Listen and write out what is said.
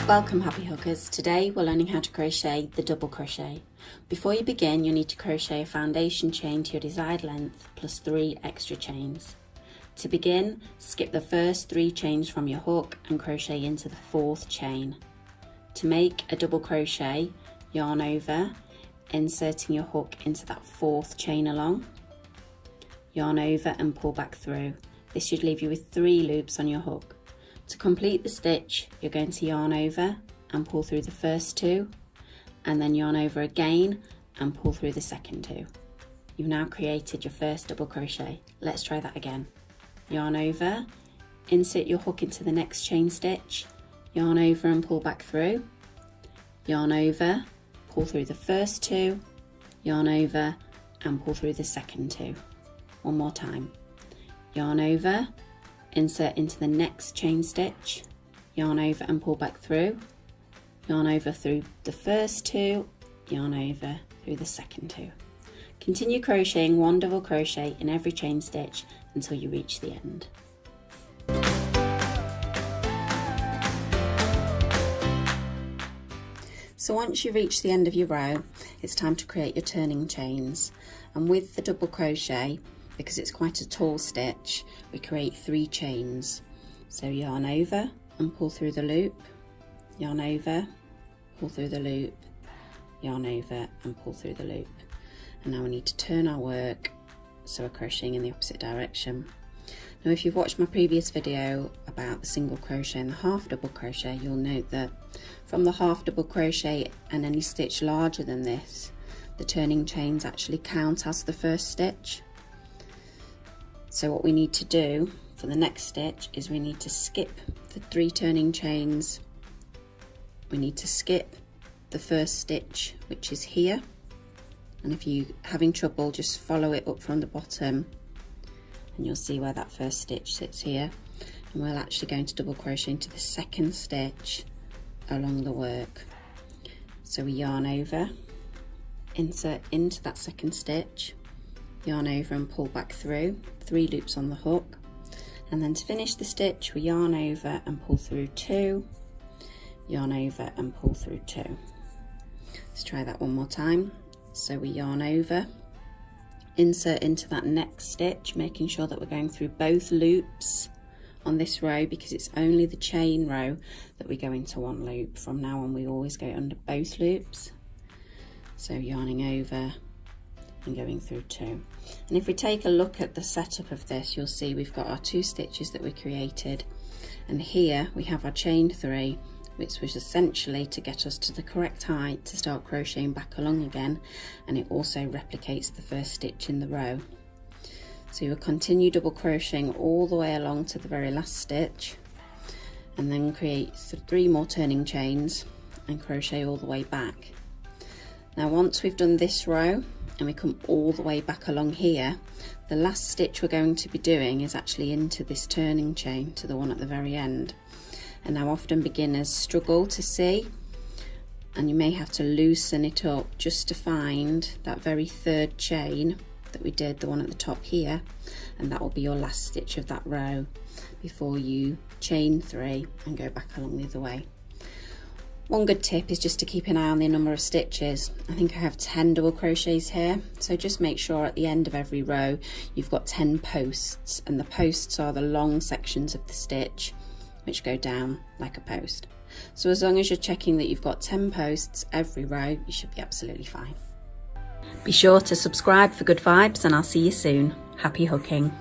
Welcome happy hookers. Today we're learning how to crochet the double crochet. Before you begin, you'll need to crochet a foundation chain to your desired length plus 3 extra chains. To begin, skip the first 3 chains from your hook and crochet into the 4th chain. To make a double crochet, yarn over, inserting your hook into that 4th chain along, yarn over and pull back through. This should leave you with 3 loops on your hook. To complete the stitch, you're going to yarn over and pull through the first 2, and then yarn over again and pull through the second 2. You've now created your first double crochet. Let's try that again. Yarn over, insert your hook into the next chain stitch, yarn over and pull back through, yarn over, pull through the first 2, yarn over and pull through the second 2. One more time. Yarn over, insert into the next chain stitch, yarn over and pull back through, yarn over through the first 2, yarn over through the second 2. Continue crocheting 1 double crochet in every chain stitch until you reach the end. So once you reach the end of your row, it's time to create your turning chains. And with the double crochet, because it's quite a tall stitch, we create 3 chains. So yarn over and pull through the loop, yarn over, pull through the loop, yarn over and pull through the loop. And now we need to turn our work so we're crocheting in the opposite direction. Now if you've watched my previous video about the single crochet and the half double crochet, you'll note that from the half double crochet and any stitch larger than this, the turning chains actually count as the first stitch. So what we need to do for the next stitch is we need to skip the 3 turning chains. We need to skip the first stitch, which is here. And if you're having trouble, just follow it up from the bottom and you'll see where that first stitch sits here. And we're actually going to double crochet into the second stitch along the work. So we yarn over, insert into that second stitch, yarn over and pull back through, 3 loops on the hook, and then to finish the stitch we yarn over and pull through 2, yarn over and pull through 2. Let's try that one more time. So we yarn over, insert into that next stitch, making sure that we're going through both loops on this row, because it's only the chain row that we go into 1 loop. From now on we always go under both loops. So yarning over and going through 2. And if we take a look at the setup of this, you'll see we've got our 2 stitches that we created, and here we have our chain 3, which was essentially to get us to the correct height to start crocheting back along again, and it also replicates the first stitch in the row. So you'll continue double crocheting all the way along to the very last stitch, and then create 3 more turning chains and crochet all the way back. Now once we've done this row and we come all the way back along here, the last stitch we're going to be doing is actually into this turning chain, to the one at the very end. And now often beginners struggle to see, and you may have to loosen it up just to find that very 3rd chain that we did, the one at the top here, and that will be your last stitch of that row before you chain 3 and go back along the other way. One good tip is just to keep an eye on the number of stitches. I think I have 10 double crochets here, so just make sure at the end of every row you've got 10 posts, and the posts are the long sections of the stitch which go down like a post. So as long as you're checking that you've got 10 posts every row, you should be absolutely fine. Be sure to subscribe for good vibes, and I'll see you soon. Happy hooking.